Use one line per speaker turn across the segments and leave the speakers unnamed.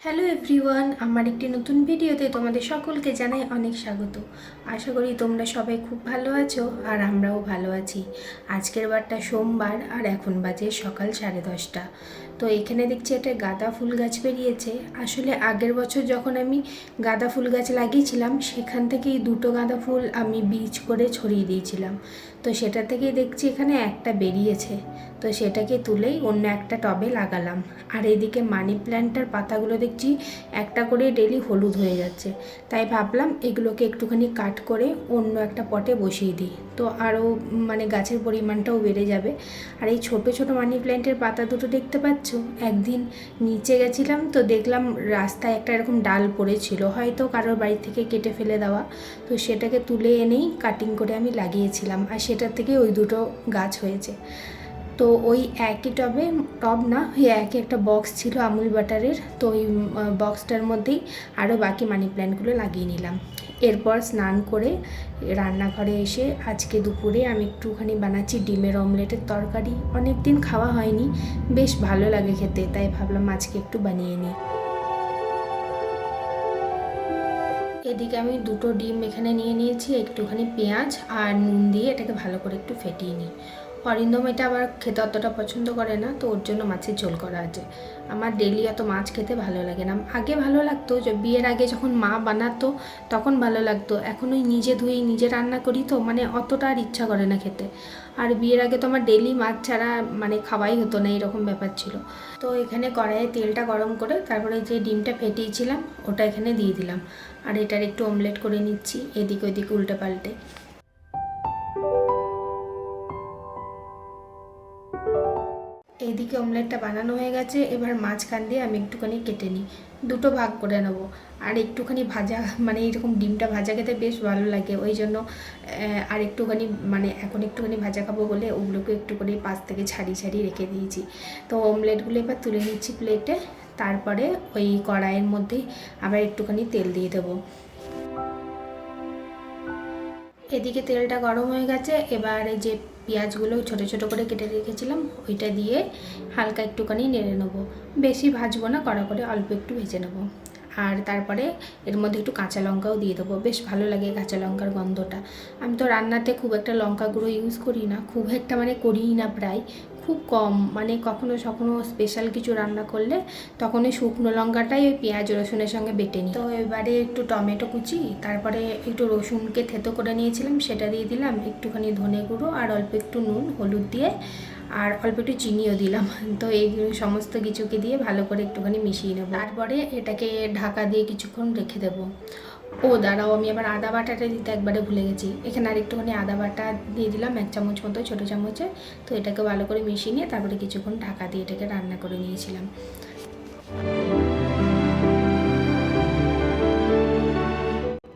Hello everyone, আমার একটি নতুন ভিডিওতে তোমাদের সকলকে জানাই অনেক স্বাগত। আশা করি তোমরা সবাই খুব ভালো আছো আর আমরাও ভালো আছি। আজকের বারটা সোমবার আর এখন বাজে সকাল 10:30। তো এখানে দেখছি একটা গাঁদা ফুল গাছ বেরিয়েছে। আসলে আগের বছর যখন আমি গাঁদা ফুল গাছ লাগিয়েছিলাম সেখান থেকেই দুটো গাঁদা ফুল আমি বীজ করে ছড়িয়ে দিয়েছিলাম। তো সেটা থেকেই দেখছি এখানে একটা বেরিয়েছে। তো সেটাকে তুলেই অন্য একটা টবে লাগালাম। আর এদিকে মানি প্ল্যান্টটার পাতাগুলো দেখছি একটা করে ডেলি হলুদ হয়ে যাচ্ছে। তাই ভাবলাম এগুলোকে একটুখানি কাট করে অন্য একটা পটে বসিয়ে দিই, তো আরও গাছের পরিমাণটাও বেড়ে যাবে। আর এই ছোট ছোট মানি প্ল্যান্টের পাতা দুটো দেখতে পাচ্ছ, একদিন নিচে গেছিলাম তো দেখলাম রাস্তায় একটা এরকম ডাল পড়েছিল, হয়তো কারোর বাড়ি থেকে কেটে ফেলে দেওয়া। তো সেটাকে তুলে এনেই কাটিং করে আমি লাগিয়েছিলাম, আর সেটার থেকে ওই দুটো গাছ হয়েছে। তো ওই একই টব না, ওই একই একটা বক্স ছিল আমুল বাটারের, তো ওই বক্সটার মধ্যেই আরও বাকি মানি প্ল্যান্টগুলো লাগিয়ে নিলাম। এরপর স্নান করে রান্নাঘরে এসে আজকে দুপুরে আমি একটুখানি বানাচ্ছি ডিমের অমলেটের তরকারি। অনেক দিন খাওয়া হয়নি, বেশ ভালো লাগে খেতে, তাই ভাবলাম আজকে একটু বানিয়ে নিই। এদিকে আমি দুটো ডিম এখানে নিয়ে নিয়েছি, একটুখানি পেঁয়াজ আর নুন দিয়ে এটাকে ভালো করে একটু ফেটিয়ে নিই। অরিন্দম এটা আবার খেতে অতটা পছন্দ করে না, তো ওর জন্য মাছের ঝোল করা আছে। আমার ডেলি অত মাছ খেতে ভালো লাগে না। আগে ভালো লাগতো, যে বিয়ের আগে যখন মা বানাতো তখন ভালো লাগতো। এখন ওই নিজে ধুই নিজে রান্না করি, তো অতটা আর ইচ্ছা করে না খেতে। আর বিয়ের আগে তো আমার ডেলি মাছ ছাড়া খাওয়াই হতো না, এরকম ব্যাপার ছিল। তো এখানে কড়াইয়ে তেলটা গরম করে তারপরে যে ডিমটা ফেটিয়েছিলাম ওটা এখানে দিয়ে দিলাম। আর এটার একটু অমলেট করে নিচ্ছি এদিক ওদিকে উল্টে পাল্টে। এইদিকে অমলেটটা বানানো হয়ে গেছে। এবার মাঝখান দিয়ে আমি একটুখানি কেটে নিই, দুটো ভাগ করে নেব। আর একটুখানি ভাজা এইরকম ডিমটা ভাজা খেতে বেশ ভালো লাগে, ওই জন্য আর একটুখানি এখন একটুখানি ভাজা খাবো বলে ওগুলোকে একটু করে পাশ থেকে ছাড়িয়ে ছাড়িয়ে রেখে দিয়েছি। তো অমলেটগুলো এবার তুলে নিচ্ছি প্লেটে। তারপরে ওই কড়াইয়ের মধ্যেই আবার একটুখানি তেল দিয়ে দেবো। এদিকে তেলটা গরম হয়ে গেছে। এবার যে পেঁয়াজগুলো ছোট ছোট করে কেটে রেখেছিলাম ওইটা দিয়ে হালকা একটুখানি নেড়ে নেবো। বেশি ভাজবো না, কড়া করে অল্প একটু ভেজে নেবো। আর তারপরে এর মধ্যে একটু কাঁচা লঙ্কাও দিয়ে দেবো, বেশ ভালো লাগে কাঁচা লঙ্কার গন্ধটা। আমি তো রান্নাতে খুব একটা লঙ্কা গুঁড়ো ইউজ করি না, খুব একটা করিই না, প্রায় খুব কম। কখনো সখনো স্পেশাল কিছু রান্না করলে তখন ওই শুকনো লঙ্কাটাই ওই পেঁয়াজ রসুনের সঙ্গে বেটে নিই। তো এবারে একটু টমেটো কুচি, তারপরে একটু রসুনকে থেতো করে নিয়েছিলাম সেটা দিয়ে দিলাম, একটুখানি ধনে গুঁড়ো আর অল্প একটু নুন হলুদ দিয়ে আর অল্প একটু চিনিও দিলাম। তো এই সমস্ত কিছুকে দিয়ে ভালো করে একটুখানি মিশিয়ে নেবো। তারপরে এটাকে ঢাকা দিয়ে কিছুক্ষণ রেখে দেবো। ও দাঁড়াও, আমি আবার আদা বাটাটা দিতে একবারে ভুলে গেছি। এখানে আর একটুখানি আদা বাটা দিয়ে দিলাম, 1 চামচ মতো, ছোটো চামচে। তো এটাকে ভালো করে মিশিয়ে নিয়ে তারপরে কিছুক্ষণ ঢাকা দিয়ে এটাকে রান্না করে নিয়েছিলাম।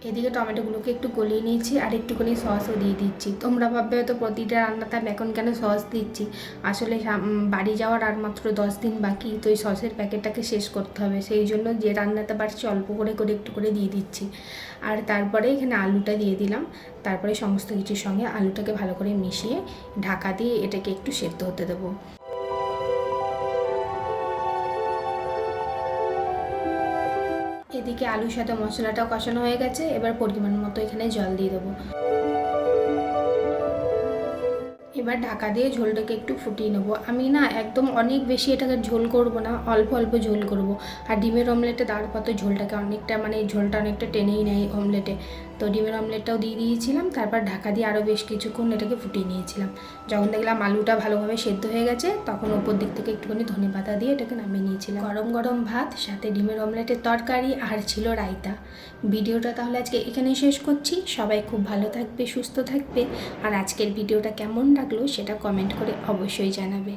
এদিকে টমেটোগুলোকে একটু গলিয়ে নিয়েছি আর একটুখানি সসও দিয়ে দিচ্ছি। তোমরা ভাববে হয়তো প্রতিটা রান্নাতে আমি এখন কেন সস দিচ্ছি। আসলে বাড়ি যাওয়ার আর মাত্র 10 দিন বাকি, তো এই সসের প্যাকেটটাকে শেষ করতে হবে, সেই জন্য যে রান্নাতে পারছি অল্প করে করে একটু করে দিয়ে দিচ্ছি। আর তারপরে এখানে আলুটা দিয়ে দিলাম। তারপরে সমস্ত কিছুর সঙ্গে আলুটাকে ভালো করে মিশিয়ে ঢাকা দিয়ে এটাকে একটু সেদ্ধ হতে দেবো। এদিকে আলুর সাথে মশলাটাও কষানো হয়ে গেছে। এবার পরিমাণ মতো এখানে জল দিয়ে দেবো। এবার ঢাকা দিয়ে ঝোলটাকে একটু ফুটিয়ে নেবো। আমি না একদম অনেক বেশি এটাকে ঝোল করব না, অল্প অল্প ঝোল করব। আর ডিমের অমলেটে দেওয়ার পর তো ঝোলটাকে অনেকটা ঝোলটা অনেকটা টেনেই নেয় অমলেটে। তো ডিমের অমলেটটাও দিয়ে দিয়েছিলাম, তারপর ঢাকা দিয়ে আরও বেশ কিছুক্ষণ এটাকে ফুটিয়ে নিয়েছিলাম। যখন দেখলাম আলুটা ভালোভাবে সেদ্ধ হয়ে গেছে তখন ওপর দিক থেকে একটুখানি ধনেপাতা দিয়ে এটাকে নামিয়ে নিয়েছিলাম। গরম গরম ভাত, সাথে ডিমের অমলেটের তরকারি আর ছিল রায়তা। ভিডিওটা তাহলে আজকে এখানেই শেষ করছি। সবাই খুব ভালো থাকবে, সুস্থ থাকবে। আর আজকের ভিডিওটা কেমন লাগলো সেটা কমেন্ট করে অবশ্যই জানাবে।